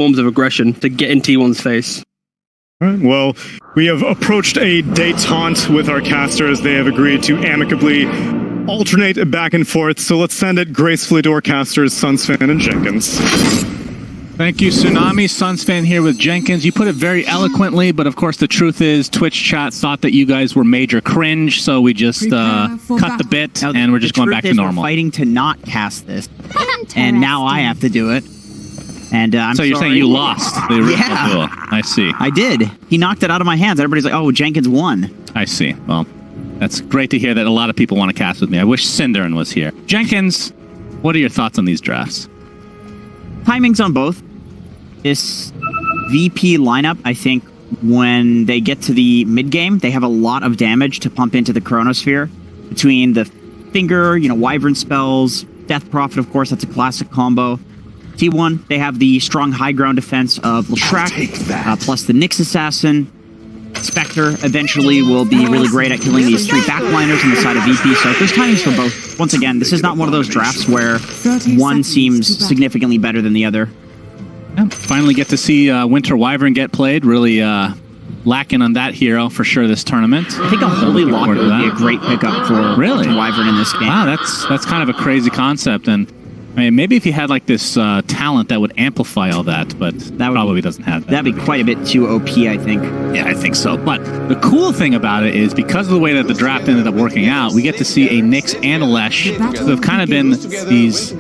forms of aggression to get in T1's face. All right, well, we have approached a détente with our casters. They have agreed to amicably alternate back and forth, so let's send it gracefully to our casters, Sunsfan and Jenkins. Thank you, Tsunami. Sunsfan here with Jenkins. You put it very eloquently, but of course the truth is Twitch chat thought that you guys were major cringe, so we just cut the bit and we're just going back to normal. We're fighting to not cast this, and now I have to do it. And I'm so you're sorry. saying you lost the original duel. I see. I did. He knocked it out of my hands. Everybody's like, oh, Jenkins won. I see. Well, that's great to hear that a lot of people want to cast with me. I wish Cinderin was here. Jenkins, what are your thoughts on these drafts? Timings on both. This VP lineup, I think, when they get to the mid-game, they have a lot of damage to pump into the Chronosphere. Between the Finger, Wyvern spells, Death Prophet, of course, that's a classic combo. T1, they have the strong high ground defense of Leshrac, plus the Nyx Assassin. Spectre eventually will be really great at killing these 3 backliners on the side of VP, so there's timings for both. Once again, this is not one of those drafts where one seems significantly better than the other. Yeah, finally get to see Winter Wyvern get played. Really lacking on that hero for sure this tournament. I think a Holy Locket would be a great pickup for Winter Wyvern in this game. Wow, that's kind of a crazy concept, and I mean, maybe if he had like this talent that would amplify all that, but that probably doesn't have that. That'd be quite a bit too OP, I think. Yeah, I think so. But the cool thing about it is because of the way that the draft ended up working out, we get to see a Nyx and a Lesh who have kind of been these,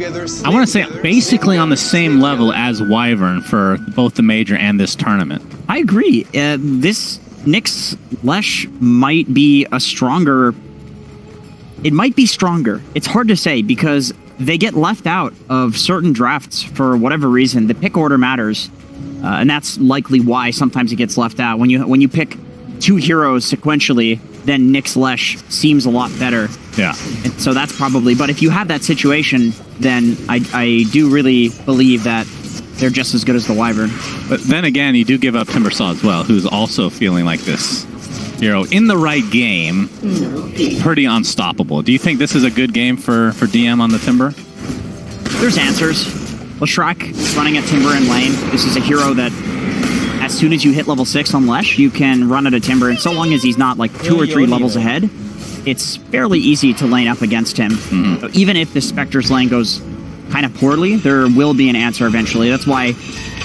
I want to say, basically on the same level as Wyvern for both the major and this tournament. I agree. This Nyx Lesh might be a stronger... It might be stronger. It's hard to say because they get left out of certain drafts for whatever reason. The pick order matters, and that's likely why sometimes it gets left out. When you pick 2 heroes sequentially, then Nyx Lesh seems a lot better. Yeah. And so that's probably... But if you have that situation, then I do really believe that they're just as good as the Wyvern. But then again, you do give up Timbersaw as well, who's also feeling like this hero in the right game, pretty unstoppable. Do you think this is a good game for DM on the Timber? There's answers. Leshrac running at Timber in lane. This is a hero that as soon as you hit level 6 on Lesh, you can run at a Timber, and so long as he's not like 2 or 3 levels ahead, it's fairly easy to lane up against him. So even if the Spectre's lane goes kind of poorly, there will be an answer eventually. That's why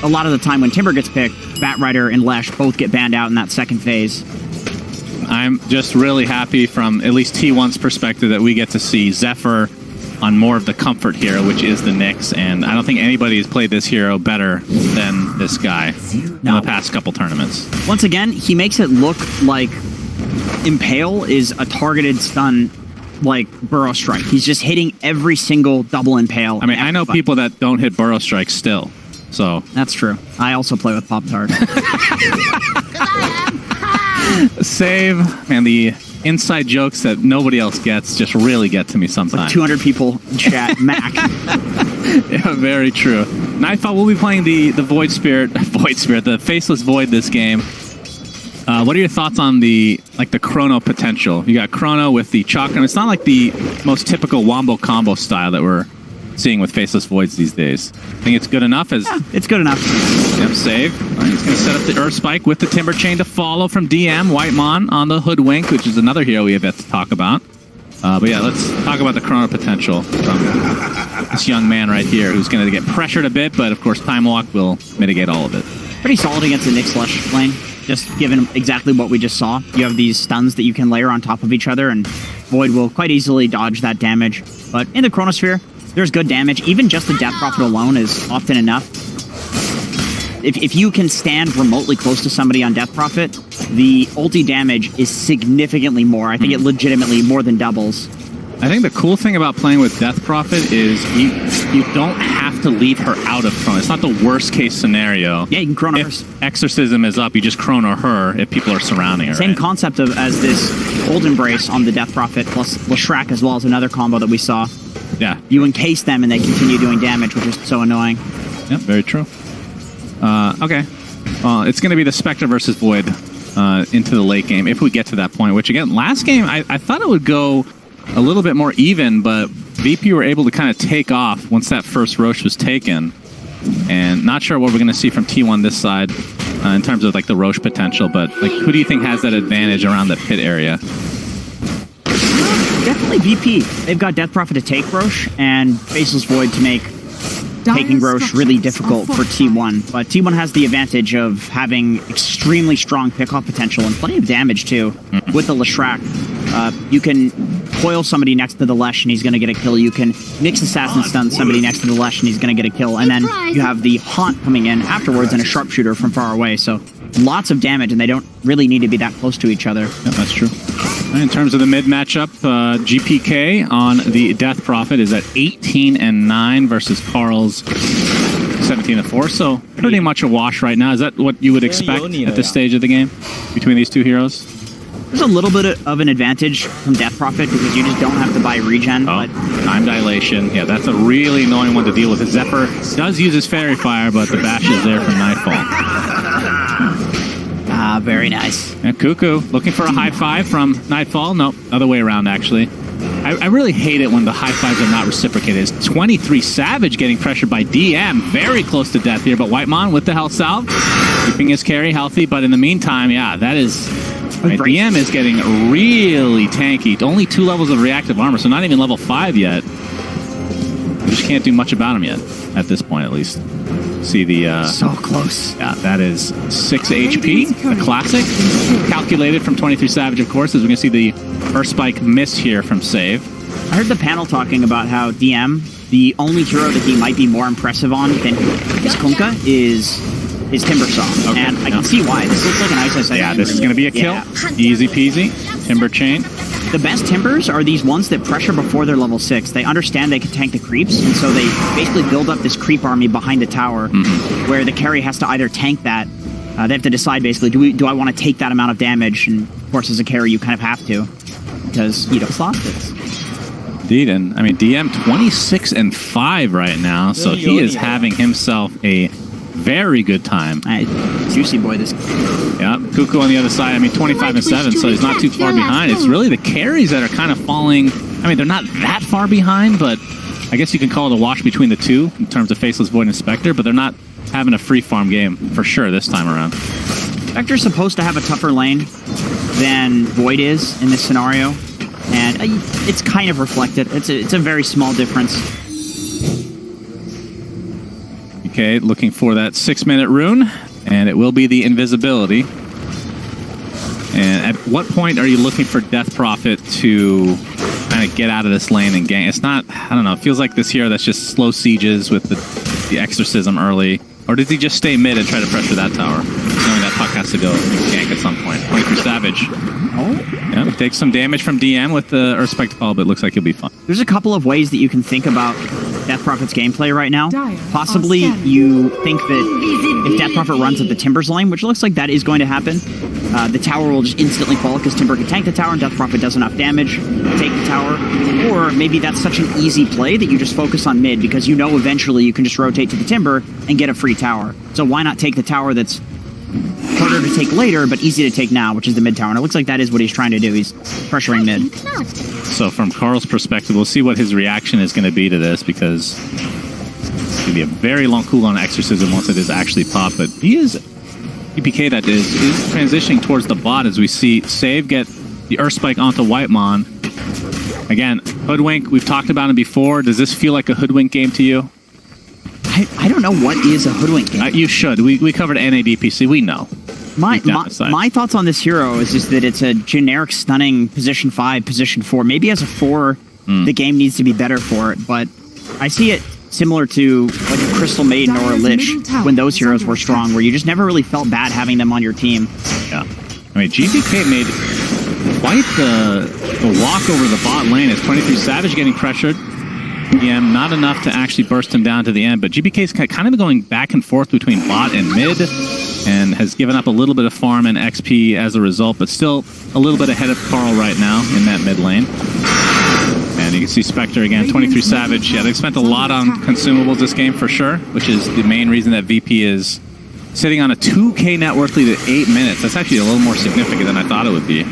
a lot of the time when Timber gets picked, Batrider and Lesh both get banned out in that second phase. I'm just really happy from at least T1's perspective that we get to see Zephyr on more of the comfort hero, which is the Nyx, and I don't think anybody has played this hero better than this guy in the past couple tournaments. Once again, he makes it look like Impale is a targeted stun like Burrow Strike. He's just hitting every single double Impale. I mean, I know people that don't hit Burrow Strike still, so... That's true. I also play with Pop-Tart. Save, man, the inside jokes that nobody else gets just really get to me sometimes. Like 200 people in chat, Mac. Yeah, very true. Nightfall will be playing the Void Spirit, the Faceless Void this game. What are your thoughts on the Chrono potential? You got Chrono with the Chakra. It's not like the most typical Wombo combo style that we're seeing with Faceless Voids these days. Think it's good enough? It's good enough. Yep, save. He's going to set up the Earth Spike with the Timber Chain to follow from DM. Whitemon on the Hoodwink, which is another hero we have yet to talk about. But yeah, let's talk about the Chrono potential from this young man right here who's going to get pressured a bit, but of course Time Walk will mitigate all of it. Pretty solid against the Nyx Lesh lane, just given exactly what we just saw. You have these stuns that you can layer on top of each other, and Void will quite easily dodge that damage. But in the Chronosphere, there's good damage. Even just the Death Prophet alone is often enough. If you can stand remotely close to somebody on Death Prophet, the ulti damage is significantly more. I think it legitimately more than doubles. I think the cool thing about playing with Death Prophet is you don't have to leave her out of Chrono. It's not the worst case scenario. Yeah, you can Chrono her. If Exorcism is up, you just Chrono her if people are surrounding her. Same concept as this Old Embrace on the Death Prophet, plus Leshrac as well as another combo that we saw. Yeah. You encase them and they continue doing damage, which is so annoying. Yep, very true. Okay. Well, it's going to be the Spectre versus Void into the late game, if we get to that point, which again, last game, I thought it would go a little bit more even, but VP were able to kind of take off once that first Roche was taken. And not sure what we're going to see from T1 this side in terms of like the Roche potential, but like who do you think has that advantage around the pit area? Definitely VP. They've got Death Prophet to take Roche and Faceless Void to make taking Roche really difficult for T1. But T1 has the advantage of having extremely strong pickoff potential and plenty of damage too with the Leshrac. You can coil somebody next to the Lesh and he's going to get a kill. You can mix Assassin Stun somebody next to the Lesh and he's going to get a kill. And then you have the Haunt coming in afterwards and a Sharpshooter from far away. So lots of damage and they don't really need to be that close to each other. Yeah, that's true. In terms of the mid matchup, GPK on the Death Prophet is at 18-9 versus Carl's 17-4. So pretty much a wash right now. Is that what you would expect at this stage of the game between these two heroes? There's a little bit of an advantage from Death Prophet because you just don't have to buy regen. Oh, but time dilation. Yeah, that's a really annoying one to deal with. Zephyr does use his Fairy Fire, but the bash is there for Nightfall. Very nice. And Cuckoo looking for a high five from Nightfall. No, other way around, actually. I really hate it when the high fives are not reciprocated. It's 23 Savage getting pressured by DM. Very close to death here, but Whitemon with the health salve, keeping his carry healthy. But in the meantime, yeah, that is... Right, DM is getting really tanky. Only 2 levels of reactive armor, so not even level 5 yet. We just can't do much about him yet, at this point at least. See the... so close. Yeah, that is 6 HP, a classic. Calculated from 23 Savage, of course, as we're going to see the Earth Spike miss here from Save. I heard the panel talking about how DM, the only hero that he might be more impressive on than his Kunkka is his Timber Saw. Okay, and I can see why. This looks like an Ice Ice. Yeah, this is going to be a kill. Yeah. Easy peasy. Timber Chain. The best Timbers are these ones that pressure before they're level 6. They understand they can tank the creeps, and so they basically build up this creep army behind the tower, where the carry has to either tank that. They have to decide basically, do I want to take that amount of damage? And of course, as a carry, you kind of have to, because you don't lost it. Indeed, and I mean DM 26-5 right now, so he is having himself a very good time. Juicy boy, this. Yeah, Cuckoo on the other side. I mean, 25-7, so he's not too far behind. It's really the carries that are kind of falling. I mean, they're not that far behind, but I guess you can call it a wash between the two in terms of Faceless Void and Spectre, but they're not having a free farm game for sure this time around. Spectre's supposed to have a tougher lane than Void is in this scenario, and it's kind of reflected. It's a very small difference. Okay, looking for that 6-minute rune, and it will be the invisibility. And at what point are you looking for Death Prophet to kind of get out of this lane and gank? It's not, I don't know, it feels like this hero that's just slow sieges with the Exorcism early. Or does he just stay mid and try to pressure that tower, knowing that puck has to go gank at some point? 23 Savage. Oh. Yeah, takes some damage from DM with the Earth Spike Fall, but it looks like he'll be fine. There's a couple of ways that you can think about Death Prophet's gameplay right now. Possibly you think that if Death Prophet runs at the Timbers lane, which looks like that is going to happen, the tower will just instantly fall because Timber can tank the tower and Death Prophet does enough damage to take the tower. Or maybe that's such an easy play that you just focus on mid because you know eventually you can just rotate to the Timber and get a free tower. So why not take the tower that's harder to take later, but easy to take now, which is the mid tower. And it looks like that is what he's trying to do. He's pressuring mid. So from Carl's perspective, we'll see what his reaction is going to be to this, because it's going to be a very long cooldown on Exorcism once it is actually popped. But he is EPK that is transitioning towards the bot as we see Save get the Earth Spike onto Whitemon. Again, Hoodwink, we've talked about him before. Does this feel like a Hoodwink game to you? I don't know what is a Hoodwink game. You should. We covered NADPC. We know. My thoughts on this hero is just that it's a generic stunning position 5, position 4. Maybe as a 4, the game needs to be better for it, but I see it similar to like a Crystal Maiden or a Lich when those heroes were strong, where you just never really felt bad having them on your team. Yeah. I mean, GPK made quite the walk over the bot lane as 23 Savage getting pressured. Yeah, not enough to actually burst him down to the end, but GPK's kind of going back and forth between bot and mid, and has given up a little bit of farm and XP as a result, but still a little bit ahead of Carl right now in that mid lane. And you can see Spectre again, 23 Savage. Yeah, they've spent a lot on consumables this game for sure, which is the main reason that VP is sitting on a 2k net worth lead at 8 minutes. That's actually a little more significant than I thought it would be.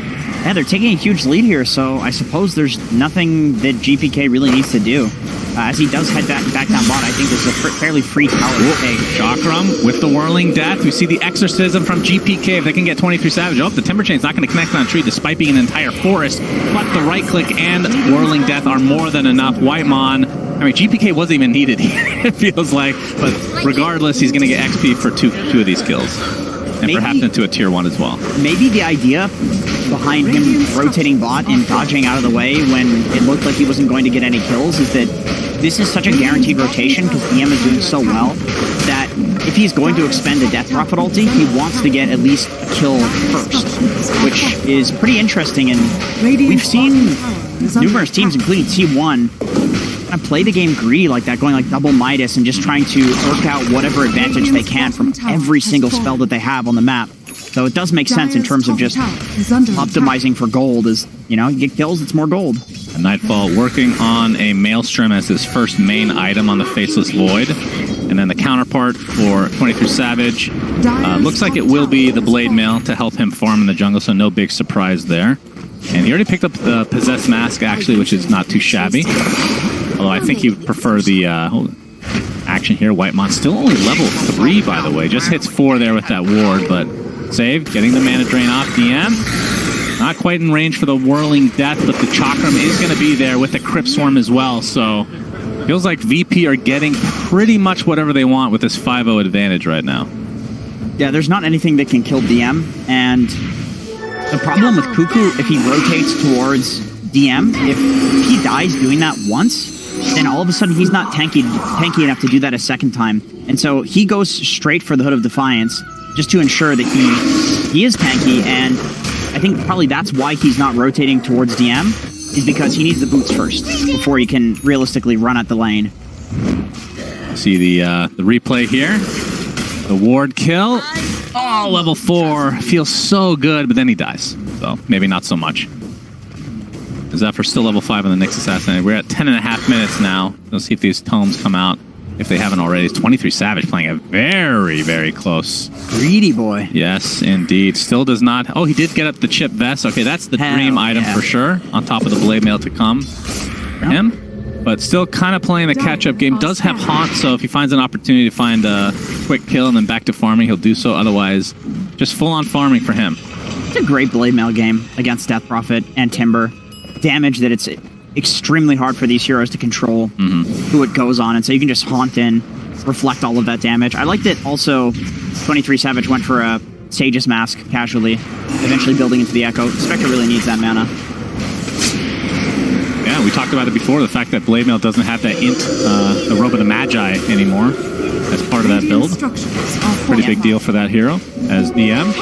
Yeah, they're taking a huge lead here, so I suppose there's nothing that GPK really needs to do. as he does head back down bot, I think this is a fairly free tower to take. Chakram with the Whirling Death. We see the Exorcism from GPK. If they can get 23 Savage. Oh, the Timber Chain's not going to connect on tree despite being an entire forest. But the right click and Whirling Death are more than enough. Whitemon, I mean, GPK wasn't even needed here, it feels like. But regardless, he's going to get XP for two of these kills. And perhaps into a tier 1 as well. Maybe the idea behind him rotating bot and dodging out of the way when it looked like he wasn't going to get any kills is that this is such a guaranteed rotation because DM is doing so well that if he's going to expend a Death Prophet ulti, he wants to get at least a kill first, which is pretty interesting. And we've seen numerous teams, including T1, kind of play the game greedy like that, going like double Midas and just trying to work out whatever advantage they can from every single spell that they have on the map. So it does make sense in terms of just optimizing for gold. Is, you know, you get kills, it's more gold. Nightfall working on a Maelstrom as his first main item on the Faceless Void. And then the counterpart for 23 Savage. Looks like it will be the Blade Mail to help him farm in the jungle, so no big surprise there. And he already picked up the Possessed Mask, actually, which is not too shabby. Although I think he would prefer the action here. Whitemon still only level 3, by the way. Just hits 4 there with that ward, but save, getting the mana drain off. DM, not quite in range for the Whirling Death, but the Chakram is going to be there with the Crypt Swarm as well. So feels like VP are getting pretty much whatever they want with this 5-0 advantage right now. Yeah, there's not anything that can kill DM, and the problem with Cuckoo, if he rotates towards DM, if he dies doing that once, then all of a sudden he's not tanky enough to do that a second time. And so he goes straight for the Hood of Defiance just to ensure that he is tanky, and I think probably that's why he's not rotating towards DM, is because he needs the boots first before he can realistically run at the lane. See the replay here. The ward kill. Oh, level 4. Feels so good, but then he dies. So maybe not so much. Zephyr still level 5 on the Nyx Assassin. We're at 10.5 minutes now. Let's see if these tomes come out. If they haven't already. It's 23 Savage playing a very, very close. Greedy boy. Yes, indeed. Still does not... Oh, he did get up the chip vest. Okay, that's the dream item for sure. On top of the Blade Mail to come for him. But still kind of playing the catch-up game. Does have Haunt, so if he finds an opportunity to find a quick kill and then back to farming, he'll do so. Otherwise, just full-on farming for him. It's a great Blade Mail game against Death Prophet and Timber. Damage that it's extremely hard for these heroes to control who it goes on, and so you can just Haunt in, reflect all of that damage. I like that also 23 Savage went for a Sage's Mask casually, eventually building into the Echo. Spectre really needs that mana. Yeah, we talked about it before, the fact that Blade Mail doesn't have that int, the Robe of the Magi anymore as part of that build. Pretty big deal for that hero as DM.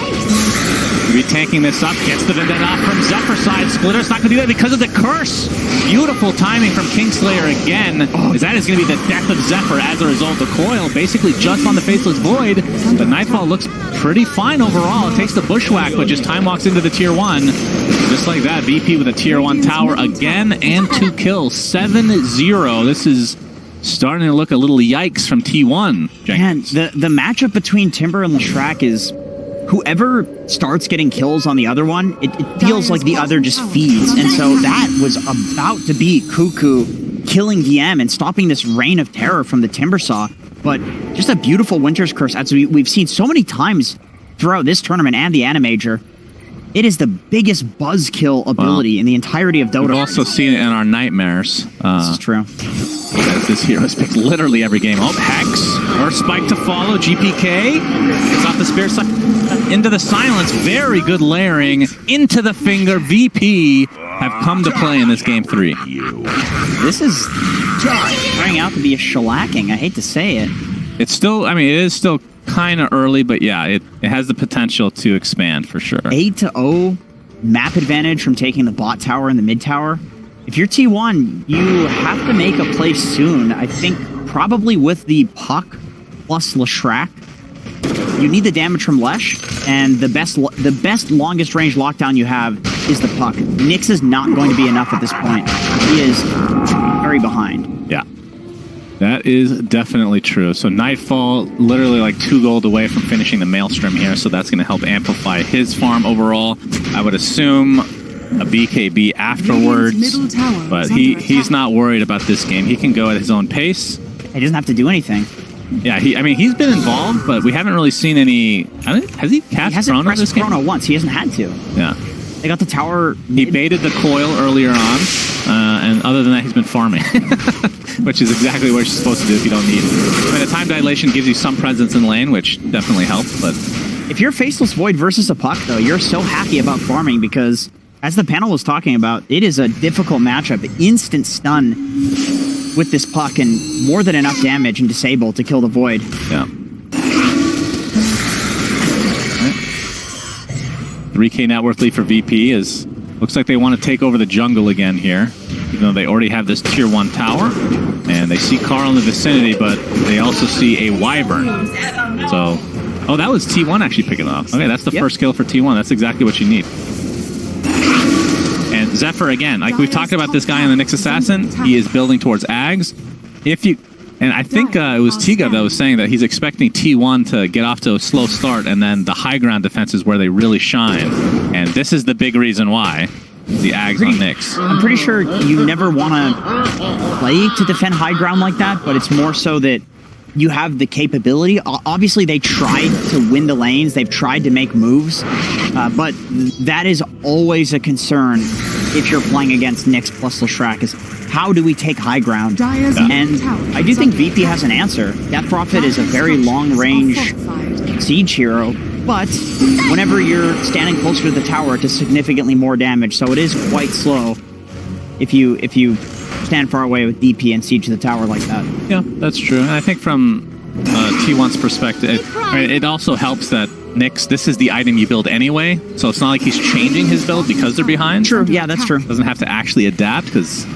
Be tanking this up, gets the Vendetta off from Zephyr side. Splitter's not going to do that because of the curse. Beautiful timing from Kingslayer again, as that is going to be the death of Zephyr as a result. The coil basically just on the Faceless Void, but Nightfall looks pretty fine overall. It takes the Bushwhack, but just time walks into the tier 1. Just like that, VP with a tier 1 tower again and 2 kills. 7-0. This is starting to look a little yikes from T1. Jenkins. Man, the matchup between Timber and Leshrac is whoever starts getting kills on the other one, it feels like the other just feeds. And so that was about to be Cuckoo killing DM and stopping this reign of terror from the Timbersaw. But just a beautiful Winter's Curse, as we've seen so many times throughout this tournament and the Animajor. It is the biggest buzzkill ability in the entirety of Dota. We've also seen it in our Nightmares. This is true. As this hero is picked literally every game. Oh, Hex or Spike to follow. GPK gets off the Spirit side into the Silence. Very good layering into the finger. VP have come to play in this game 3. This is turning out to be a shellacking. I hate to say it. It's still, I mean, it is still kind of early, but yeah, it has the potential to expand for sure. 8-0 map advantage from taking the bot tower and the mid tower. If you're T1, you have to make a play soon. I think probably with the Puck plus Leshrac. You need the damage from Lesh, and the best longest range lockdown you have is the Puck. Nyx is not going to be enough at this point. He is very behind. Yeah. That is definitely true. So Nightfall, literally like 2 gold away from finishing the Maelstrom here, so that's going to help amplify his farm overall. I would assume a BKB afterwards. But he's not worried about this game. He can go at his own pace. He doesn't have to do anything. Yeah, he's been involved, but we haven't really seen any. Has he cast Chrono this game? Chrono once. He hasn't had to. Yeah. They got the tower. He baited the coil earlier on, and other than that, he's been farming, which is exactly what you're supposed to do if you don't need. I mean, a time dilation gives you some presence in lane, which definitely helps. But if you're Faceless Void versus a Puck, though, you're so happy about farming because, as the panel was talking about, it is a difficult matchup. Instant stun with this Puck and more than enough damage and disable to kill the Void. Yeah. 3K net worth lead for VP is looks like they want to take over the jungle again here, even though they already have this tier 1 tower. And they see Carl in the vicinity, but they also see a Wyvern. So, oh, that was T1 actually picking it up. Okay, that's the first kill for T1. That's exactly what you need. And Zephyr, again, like we've talked about this guy in the Nyx Assassin, he is building towards Ags. And I think it was Tiga that was saying that he's expecting T1 to get off to a slow start, and then the high ground defense is where they really shine. And this is the big reason why. The Ags on Nyx. I'm pretty sure you never want to play to defend high ground like that, but it's more so that you have the capability. Obviously, they tried to win the lanes. They've tried to make moves, but that is always a concern if you're playing against Nyx plus Leshrac, is how do we take high ground? And I do think VP has an answer. Death Prophet is a very long-range siege hero, but whenever you're standing closer to the tower, it does significantly more damage, so it is quite slow if you stand far away with DP and siege the tower like that. Yeah, that's true. And I think from T1's perspective, it also helps that Nyx, this is the item you build anyway, so it's not like he's changing his build because they're behind. True, yeah, that's true. Doesn't have to actually adapt, because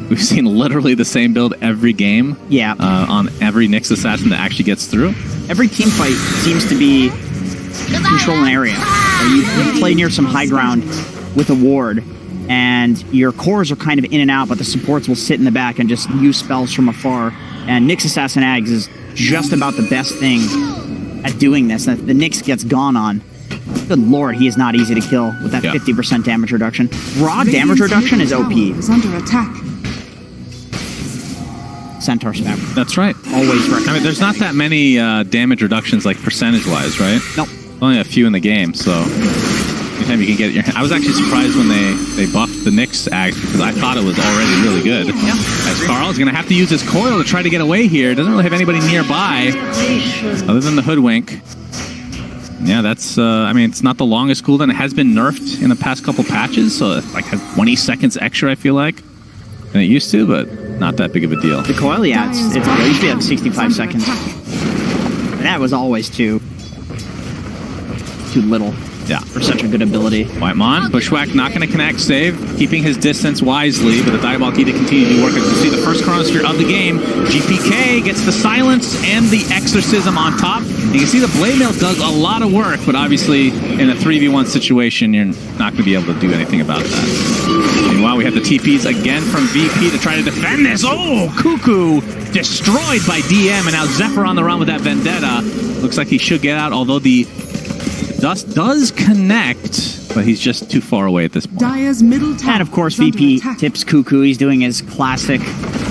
we've seen literally the same build every game. Yeah. On every Nyx Assassin that actually gets through. Every team fight seems to be control an area. You play near some high ground with a ward, and your cores are kind of in and out, but the supports will sit in the back and just use spells from afar. And Nyx Assassin Ags is just about the best thing at doing this. The Nyx gets gone on. Good lord, he is not easy to kill with that 50% damage reduction. Raw damage reduction is OP. Is under attack. Centaur Stab. That's right. Always recommend. I mean, there's not that many damage reductions, like percentage-wise, right? Nope. Only a few in the game, so anytime you can get it in your hand. I was actually surprised when they buffed the Nyx Axe, because I thought it was already really good. Yeah. As Carl is going to have to use his coil to try to get away here. Doesn't really have anybody nearby, other than the Hoodwink. Yeah, that's, I mean, it's not the longest cooldown. It has been nerfed in the past couple patches, so it like has 20 seconds extra, I feel like, than it used to, but not that big of a deal. The coil, yeah, it usually have 65 seconds. And that was always too little. Yeah. For such a good ability. Whitemon, Bushwhack not going to connect, save, keeping his distance wisely, but the Diabolic Edict continue to work. As you see, the first Chronosphere of the game, GPK gets the silence and the Exorcism on top. You can see the Blade Mail does a lot of work, but obviously in a 3v1 situation, you're not going to be able to do anything about that. Meanwhile, we have the TPs again from VP to try to defend this. Oh, Cuckoo destroyed by DM, and now Zephyr on the run with that Vendetta. Looks like he should get out, although the Dust does connect, but he's just too far away at this point. And of course, VP tips Cuckoo. He's doing his classic,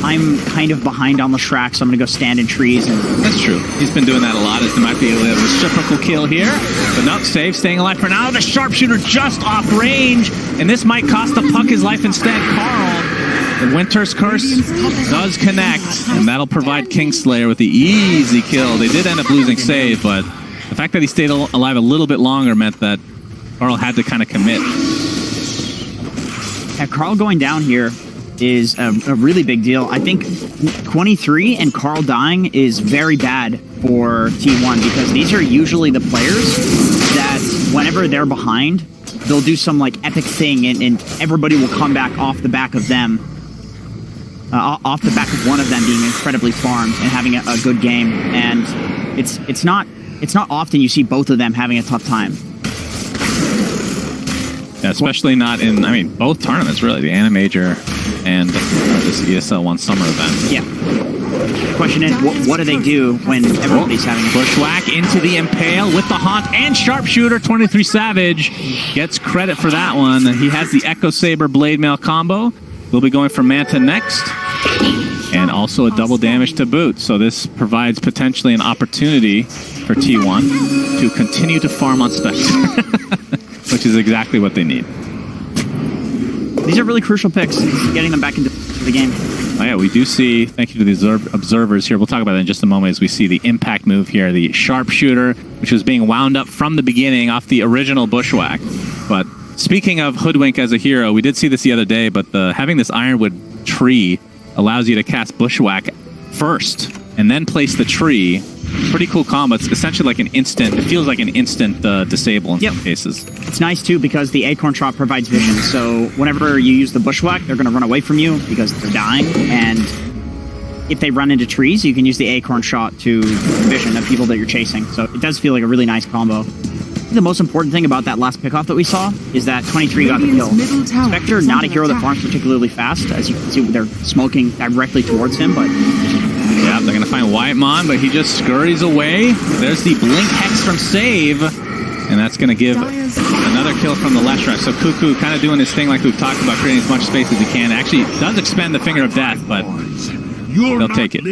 I'm kind of behind on Leshrac, so I'm going to go stand in trees. And that's true. He's been doing that a lot, as there might be a reciprocal kill here. But no, save, staying alive for now. The Sharpshooter just off range, and this might cost the Puck his life instead. Carl, the Winter's Curse does connect, and that'll provide Kingslayer with the easy kill. They did end up losing save, but the fact that he stayed alive a little bit longer meant that Carl had to kind of commit. Yeah, Carl going down here is a really big deal. I think 23 and Carl dying is very bad for T1, because these are usually the players that whenever they're behind, they'll do some like epic thing and everybody will come back off the back of them. Off the back of one of them being incredibly farmed and having a good game. And it's not often you see both of them having a tough time. Yeah, especially not in, I mean, both tournaments, really. The Animajor and this ESL 1 summer event. Yeah. The question is, what do they do when everybody's having a Bushwhack into the Impale with the Haunt and Sharpshooter. 23 Savage gets credit for that one. He has the Echo Saber Blade Mail combo. We'll be going for Manta next. And also a double damage to boot. So this provides potentially an opportunity for T1 to continue to farm on Spectre, which is exactly what they need. These are really crucial picks, getting them back into the game. Oh yeah, we do see, thank you to the observers here, we'll talk about that in just a moment as we see the impact move here, the Sharpshooter, which was being wound up from the beginning off the original Bushwhack. But speaking of Hoodwink as a hero, we did see this the other day, but having this Ironwood tree allows you to cast Bushwhack first and then place the tree. Pretty cool combo. It's essentially like an instant, it feels like an instant disable in some cases. It's nice too because the Acorn Shot provides vision. So whenever you use the Bushwhack, they're going to run away from you because they're dying. And if they run into trees, you can use the Acorn Shot to vision the people that you're chasing. So it does feel like a really nice combo. The most important thing about that last pickoff that we saw is that 23 got the kill. Spectre, not a hero that farms particularly fast. As you can see, they're smoking directly towards him, but... Yeah, they're going to find Whitemon, but he just scurries away. There's the Blink Hex from Save, and that's going to give another kill from the Leshrac. So Cuckoo kind of doing his thing like we've talked about, creating as much space as he can. Actually, does expend the Finger of Death, but they'll take it.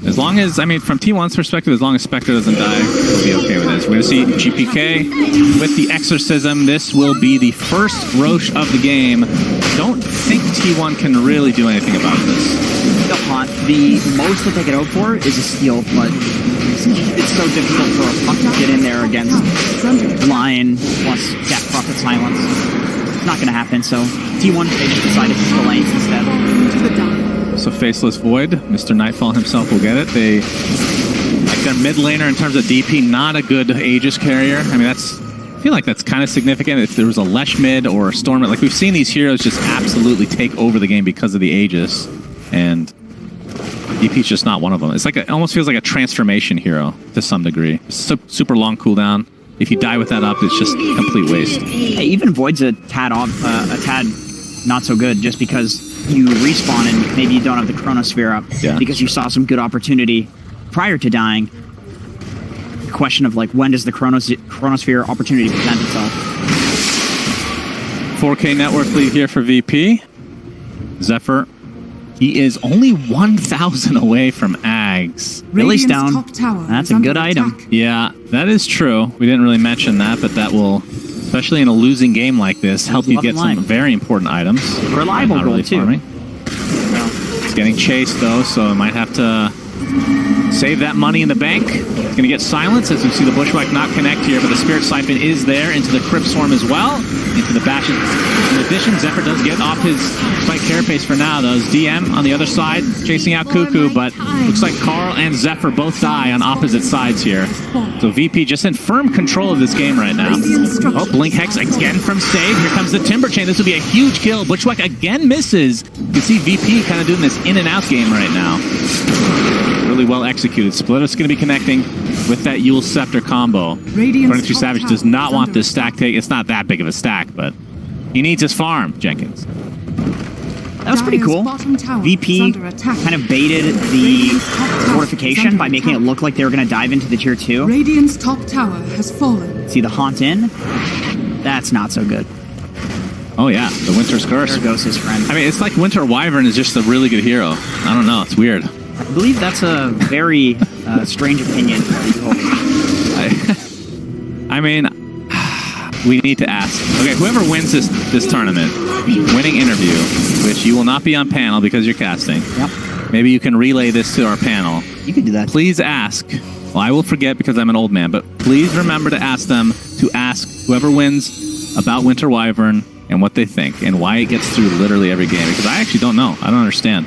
As long as, I mean, from T1's perspective, as long as Spectre doesn't die, we'll be okay with this. We're going to see GPK with the Exorcism. This will be the first Roche of the game. Don't think T1 can really do anything about this. The most that they could hope for is a steal, but it's so difficult for a Puck to get in there against Lion plus Death Prophet Silence. It's not going to happen, so T1, they just decided to push the lanes instead. So Faceless Void, Mr. Nightfall himself will get it. They, like their mid laner in terms of DP, not a good Aegis carrier. I mean, I feel like that's kind of significant. If there was a Lesh mid or a Storm mid, like we've seen these heroes just absolutely take over the game because of the Aegis. And DP's just not one of them. It's like it almost feels like a transformation hero to some degree. Super long cooldown. If you die with that up, it's just complete waste. Hey, even Void's a tad not so good just because you respawn and maybe you don't have the Chronosphere up because you saw some good opportunity prior to dying. The question of like when does the Chronosphere opportunity present itself? 4K network lead here for VP. Zephyr. He is only 1,000 away from Ags. Release down. That's a good item. Yeah, that is true. We didn't really mention that, but that will, especially in a losing game like this, help you get some very important items. Reliable goal, really too. It's getting chased, though, so it might have to save that money in the bank. It's going to get silenced as we see the Bushwhack not connect here, but the Spirit Siphon is there into the Crypt Swarm as well, into the Bastion. In addition, Zephyr does get off his Spike Carapace for now, though. DM on the other side, chasing out Cuckoo, but looks like Carl and Zephyr both die on opposite sides here. So VP just in firm control of this game right now. Oh, Blink Hex again from Save. Here comes the Timber Chain. This will be a huge kill. Bushwhack again misses. You can see VP kind of doing this in and out game right now. Really well executed. Splitter's going to be connecting with that Yule Scepter combo. 23 Savage does not want this stack take. It's not that big of a stack, but he needs his farm, Jenkins. That was pretty cool. VP kind of baited the fortification by making it look like they were going to dive into the tier 2. Radiant's top tower has fallen. See the Haunt in? That's not so good. Oh yeah, the Winter's Curse. There goes his friend. I mean, it's like Winter Wyvern is just a really good hero. I don't know, it's weird. I believe that's a very strange opinion. I mean, we need to ask. Okay, whoever wins this tournament, winning interview, which you will not be on panel because you're casting. Yep. Maybe you can relay this to our panel. You can do that. Please ask. Well, I will forget because I'm an old man, but please remember to ask them to ask whoever wins about Winter Wyvern and what they think and why it gets through literally every game, because I actually don't know. I don't understand.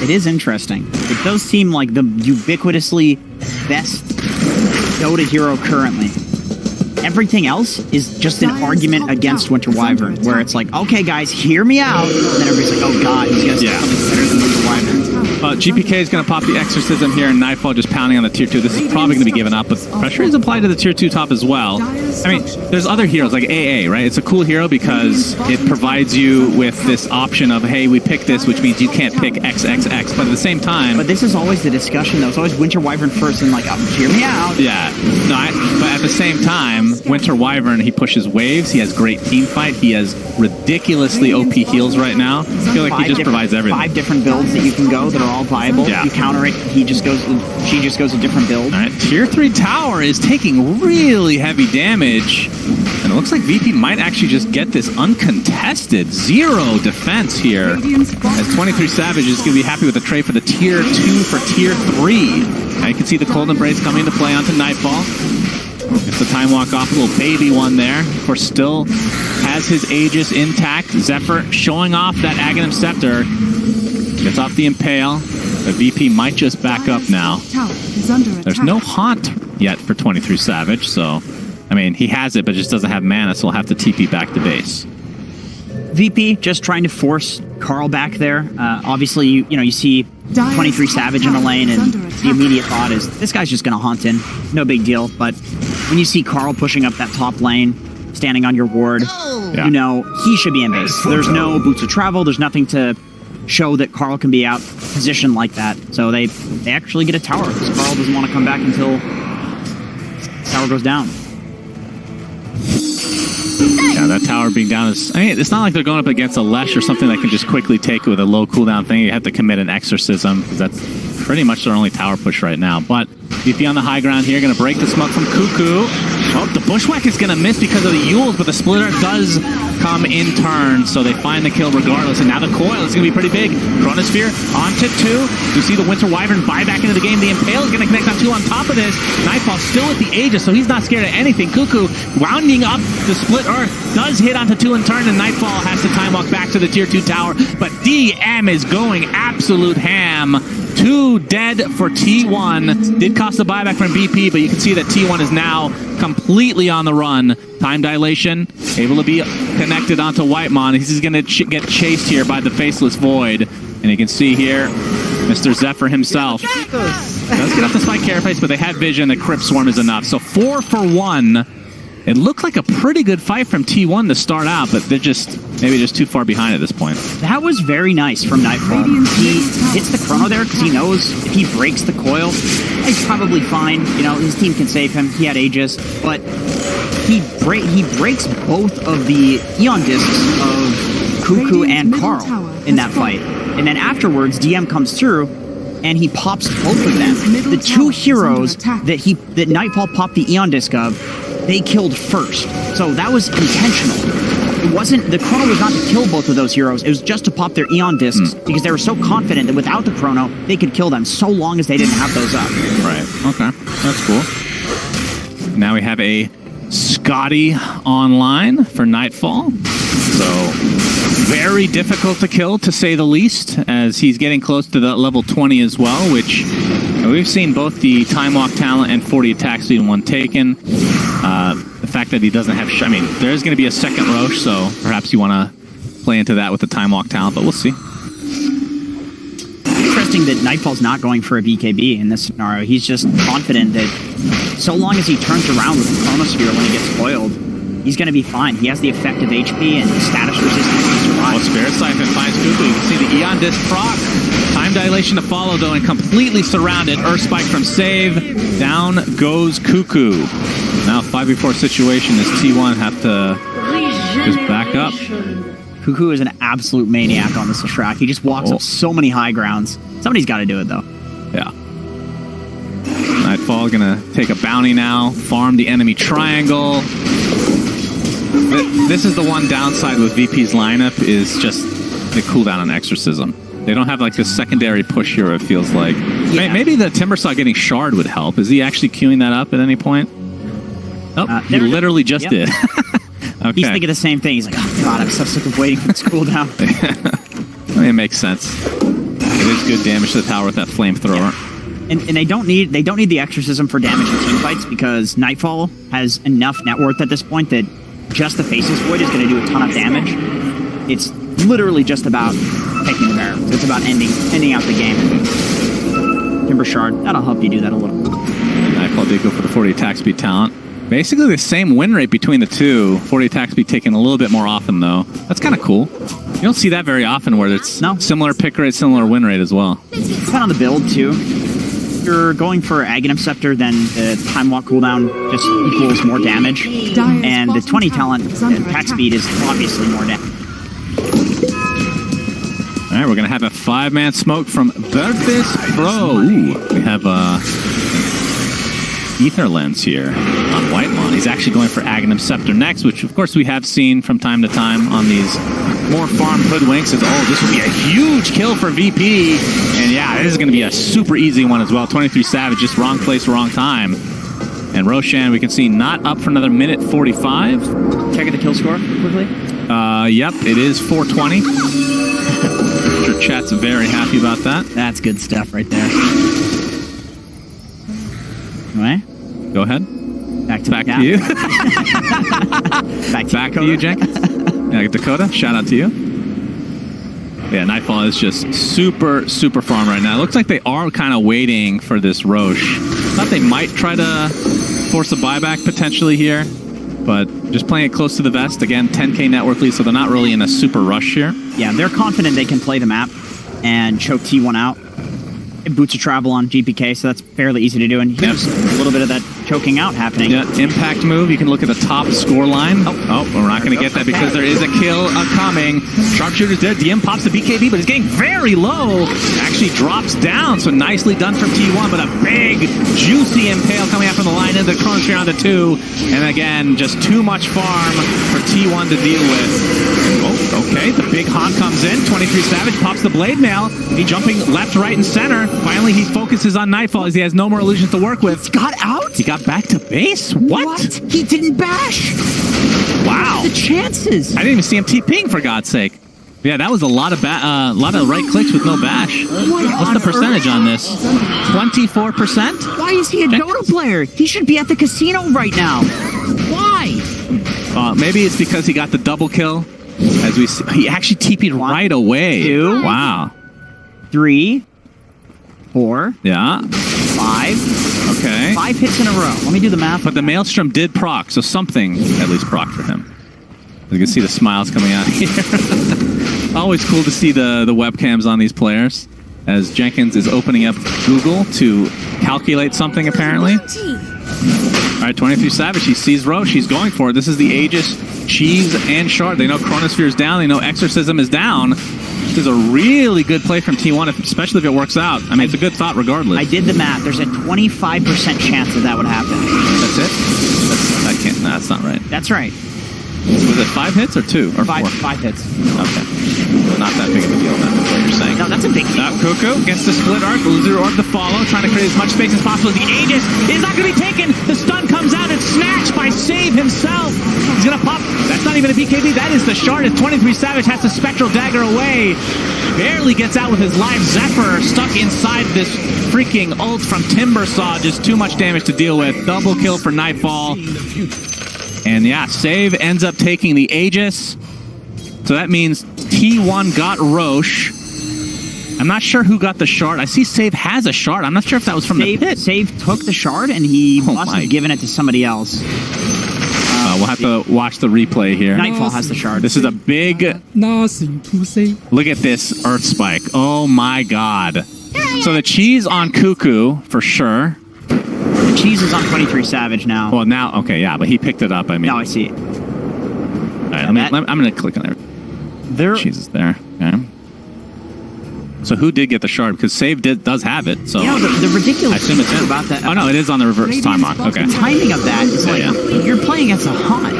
It is interesting. It does seem like the ubiquitously best Dota hero currently. Everything else is just an argument against Winter Wyvern, where it's like, okay, guys, hear me out. And then everybody's like, oh, God, he's going to say something better than Winter Wyvern. GPK is going to pop the Exorcism here, and Nightfall just pounding on the tier 2. This is probably going to be given up, but pressure is applied to the tier 2 top as well. I mean, there's other heroes like AA, right? It's a cool hero because it provides you with this option of, hey, we pick this, which means you can't pick XXX, but at the same time... But this is always the discussion, though. It's always Winter Wyvern first and like, oh, hear me out. Yeah. No, but at the same time, Winter Wyvern, he pushes waves. He has great team fight. He has ridiculously OP heals right now. I feel like he just provides everything. 5 different builds that you can go that are all viable. Yeah. You counter it, she just goes a different build. All right, tier 3 tower is taking really heavy damage. And it looks like VP might actually just get this uncontested 0 defense here. As 23 Savage is going to be happy with the trade for the tier 2 for tier 3. Now you can see the Cold Embrace coming into play onto Nightfall. It's the Time Walk off, a little baby one there. Of course, still has his Aegis intact. Zephyr showing off that Aghanim Scepter. Gets off the Impale. The VP might just back up now. There's no Haunt yet for 23 Savage, so... I mean, he has it, but just doesn't have mana, so he'll have to TP back to base. VP just trying to force Carl back there. Obviously, you see 23 Savage in the lane, and the immediate thought is, this guy's just going to haunt in. No big deal. But when you see Carl pushing up that top lane, standing on your ward, you know he should be in base. There's no boots of travel. There's nothing to show that Carl can be out positioned like that. So they actually get a tower, because Carl doesn't want to come back until the tower goes down. Yeah, that tower being down is... I mean, it's not like they're going up against a Lesh or something that can just quickly take it with a low cooldown thing. You have to commit an Exorcism, because that's pretty much their only tower push right now. But VP on the high ground here, going to break the smoke from Cuckoo. Oh, the Bushwhack is going to miss because of the Yules, but the Splitter does come in turn, so they find the kill regardless. And now the Coil is going to be pretty big. Chronosphere onto 2. You see the Winter Wyvern buy back into the game. The Impale is going to connect on 2 on top of this. Nightfall still with the Aegis, so he's not scared of anything. Cuckoo rounding up the Split Earth, does hit onto 2 in turn, and Nightfall has to time walk back to the tier 2 tower. But DM is going absolute ham. 2 dead for T1. Did cost a buyback from BP, but you can see that T1 is now completely on the run. Time dilation, able to be connected onto Whitemon. He's going to get chased here by the Faceless Void. And you can see here, Mr. Zephyr himself does get off the Spike Carapace, but they had vision. The Crypt Swarm is enough. So 4 for 1. It looked like a pretty good fight from T1 to start out, but they're maybe just too far behind at this point. That was very nice from Nightfall. He hits the Chrono there because he knows if he breaks the coil, he's probably fine. His team can save him. He had Aegis, but he breaks both of the Eon Discs of Cuckoo and Carl in that fight. And then afterwards, DM comes through, and he pops both of them. The 2 heroes that Nightfall popped the Eon Disc of, they killed first. So that was intentional. The Chrono was not to kill both of those heroes. It was just to pop their Eon Discs because they were so confident that without the Chrono, they could kill them so long as they didn't have those up. Right. Okay. That's cool. Now we have a Scotty online for Nightfall. So very difficult to kill, to say the least, as he's getting close to that level 20 as well, which we've seen both the Time Walk talent and 40 attack speed in one taken. The fact that he doesn't have... I mean, there's going to be a second Roche, so perhaps you want to play into that with the Time Walk talent, but we'll see. Interesting that Nightfall's not going for a BKB in this scenario. He's just confident that so long as he turns around with the Chronosphere when he gets foiled, he's going to be fine. He has the effective HP and status resistance to survive. Well, Spirit Siphon finds Cuckoo. You can see the Eon Disc proc. Time dilation to follow, though, and completely surrounded. Earth Spike from save. Down goes Cuckoo. Now 5v4 situation as T1 have to just back up. Cuckoo is an absolute maniac on this track. He just walks up so many high grounds. Somebody's got to do it, though. Yeah. Nightfall gonna take a bounty now. Farm the enemy triangle. This is the one downside with VP's lineup, is just the cooldown on Exorcism. They don't have like this secondary push here, it feels like. Yeah. Maybe the Timbersaw getting Shard would help. Is he actually queuing that up at any point? Oh, he literally just did. Okay. He's thinking the same thing. He's like, oh god, I'm so sick of waiting for this cooldown. I mean, it makes sense. It is good damage to the tower with that flamethrower. Yeah. And they don't need the Exorcism for damage in team fights, because Nightfall has enough net worth at this point that just the Faceless Void is going to do a ton of damage. It's literally just about taking the bear. So it's about ending out the game. Timber Shard, that'll help you do that a little. Nightfall did go for the 40 attack speed talent. Basically the same win rate between the two. 40 attack speed taken a little bit more often, though. That's kind of cool. You don't see that very often where it's similar pick rate, similar win rate as well. Depend on the build, too. If you're going for Aghanim Scepter, then the time walk cooldown just equals more damage. And the 20 talent attack speed is obviously more damage. All right, we're going to have a 5-man smoke from Virtus.pro. Ooh, we have Ether Lens here on Whitemon. He's actually going for Aghanim Scepter next, which of course we have seen from time to time on these more farm hoodwinks. As, oh, this will be a huge kill for VP. And yeah, this is going to be a super easy one as well. 23 Savage, just wrong place, wrong time. And Roshan, we can see not up for another minute 45. Check the kill score quickly. Yep, it is 420. I'm sure chat's very happy about that. That's good stuff right there. All right. Go ahead. Back to you. back to you, Jenkins. Yeah, Dakota, shout out to you. Yeah, Nightfall is just super, super farm right now. It looks like they are kind of waiting for this Roche. Thought they might try to force a buyback potentially here, but just playing it close to the vest. Again, 10k network lead, so they're not really in a super rush here. Yeah, they're confident they can play the map and choke T1 out. Boots of Travel on GPK, so that's fairly easy to do. And here's a little bit of that choking out happening. Yeah, impact move. You can look at the top score line. Oh, we're not going to get that because there is a kill coming. Sharpshooter's there. DM pops the BKB, but it's getting very low. Actually drops down, so nicely done from T1, but a big, juicy impale coming out from the line into the Chronosphere on the 2. And again, just too much farm for T1 to deal with. Oh, okay. The big Haunt comes in. 23 Savage pops the Blade Mail. He jumping left, right, and center. Finally, he focuses on Nightfall as he has no more illusions to work with. He got out? He got back to base? What? He didn't bash. Wow. The chances. I didn't even see him TPing, for God's sake. Yeah, that was a lot of right clicks with no bash. What's the percentage on this? 24%? Why is he a Dota player? He should be at the casino right now. Why? Maybe it's because he got the double kill. As we see, he actually TP'd right away. 2. Wow. 3. 4. Yeah. 5. Okay. 5 hits in a row. Let me do the math. But the Maelstrom did proc, so something at least proc for him. You can see the smiles coming out here. Always cool to see the webcams on these players. As Jenkins is opening up Google to calculate something, apparently. All right, 23 Savage. He sees Roche. He's going for it. This is the Aegis, Cheese, and Shard. They know Chronosphere is down. They know Exorcism is down. This is a really good play from T1, especially if it works out. I mean, it's a good thought regardless. I did the math. There's a 25% chance that would happen. That's it? I can't. No, that's not right. That's right. Was it 5 hits or 2 or 4? 5 hits. Okay. Not that big of a deal, then, is what you're saying. No, that's a big deal. Cuckoo gets the split arc, loser orb to follow, trying to create as much space as possible. The Aegis is not going to be taken. The stun comes out and snatched by Save himself. He's going to pop. That's not even a BKB. That is the Shard as 23 Savage has the Spectral Dagger away. Barely gets out with his live Zephyr stuck inside this freaking ult from Timbersaw. Just too much damage to deal with. Double kill for Nightfall. And yeah, Save ends up taking the Aegis. So that means T1 got Roche. I'm not sure who got the Shard. I see Save has a Shard. I'm not sure if that was from the pit. Save took the Shard and he must have given it to somebody else. We'll have to watch the replay here. Nightfall has the Shard. This is a big... Nothing to say. Look at this Earth Spike. Oh my god. So the Cheese on Cuckoo, for sure. The Cheese is on 23 Savage now. Well, now, okay, yeah, but he picked it up, I mean. Now I see it. All right, I'm going to click on it. Cheese is there. Okay. So who did get the Shard? Because Save does have it. So the ridiculous I assume it's thing about that. Oh no, it is on the reverse time on. Okay. The timing of that is you're playing against a Haunt.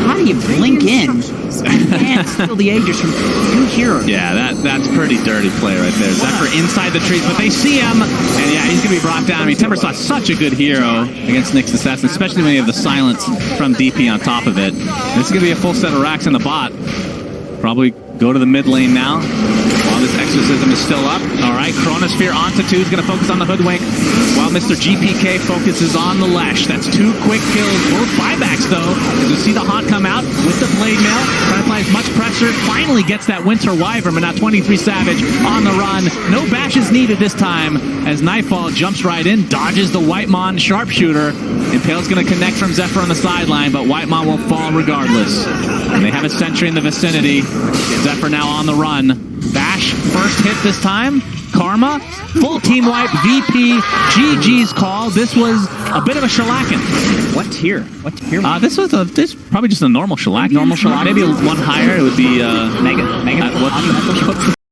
How do you blink in and steal the Aegis from 2 heroes? Yeah, that's pretty dirty play right there. Zephyr inside the trees, but they see him, and yeah, he's gonna be brought down. I mean, Timbersaw's such a good hero against Nyx Assassin, especially when you have the silence from DP on top of it. This is gonna be a full set of racks in the bot. Probably go to the mid lane now. While this Mysticism is still up. All right, Chronosphere onto 2 is going to focus on the Hoodwink, while Mr. GPK focuses on the Lesh. That's 2 quick kills, both buybacks though, as we see the Haunt come out with the Blade Mail, trying to apply as much pressure, finally gets that Winter Wyvern, but now 23 Savage on the run. No bashes needed this time, as Nightfall jumps right in, dodges the Whitemon Sharpshooter. Impale's going to connect from Zephyr on the sideline, but Whitemon will fall regardless. And they have a sentry in the vicinity. Zephyr now on the run. Bash, first hit this time. Karma, full team wipe, VP, GG's call. This was a bit of a shellacking. What tier? What tier? This probably just a normal shellac. Normal shellac. Maybe one higher, it would be Mega. what's